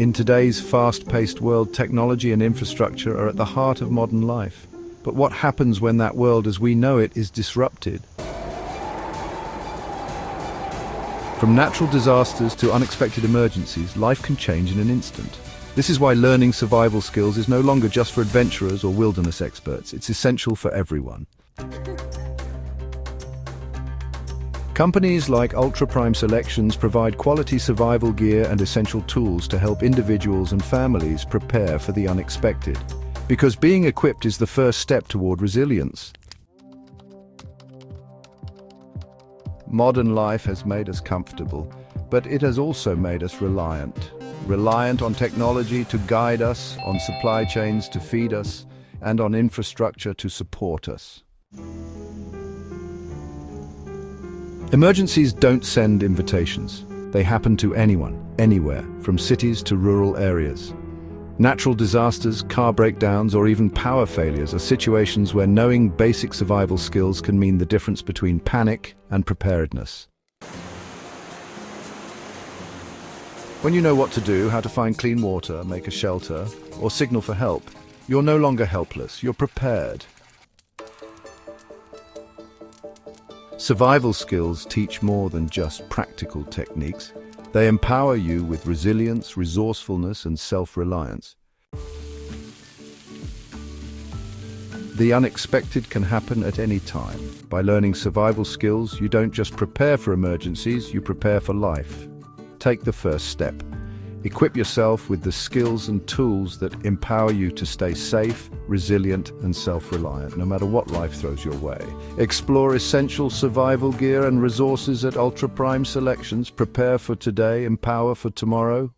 In today's fast-paced world, technology and infrastructure are at the heart of modern life. But what happens when that world as we know it is disrupted? From natural disasters to unexpected emergencies, life can change in an instant. This is why learning survival skills is no longer just for adventurers or wilderness experts. It's essential for everyone. Companies like Ultra Prime Selections provide quality survival gear and essential tools to help individuals and families prepare for the unexpected. Because being equipped is the first step toward resilience. Modern life has made us comfortable, but it has also made us reliant. Reliant on technology to guide us, on supply chains to feed us, and on infrastructure to support us. Emergencies don't send invitations. They happen to anyone, anywhere, from cities to rural areas. Natural disasters, car breakdowns, or even power failures are situations where knowing basic survival skills can mean the difference between panic and preparedness. When you know what to do, how to find clean water, make a shelter, or signal for help, you're no longer helpless, you're prepared. Survival skills teach more than just practical techniques. They empower you with resilience, resourcefulness, and self-reliance. The unexpected can happen at any time. By learning survival skills, you don't just prepare for emergencies, you prepare for life. Take the first step. Equip yourself with the skills and tools that empower you to stay safe, resilient, and self-reliant, no matter what life throws your way. Explore essential survival gear and resources at Ultra Prime Selections. Prepare for today, empower for tomorrow.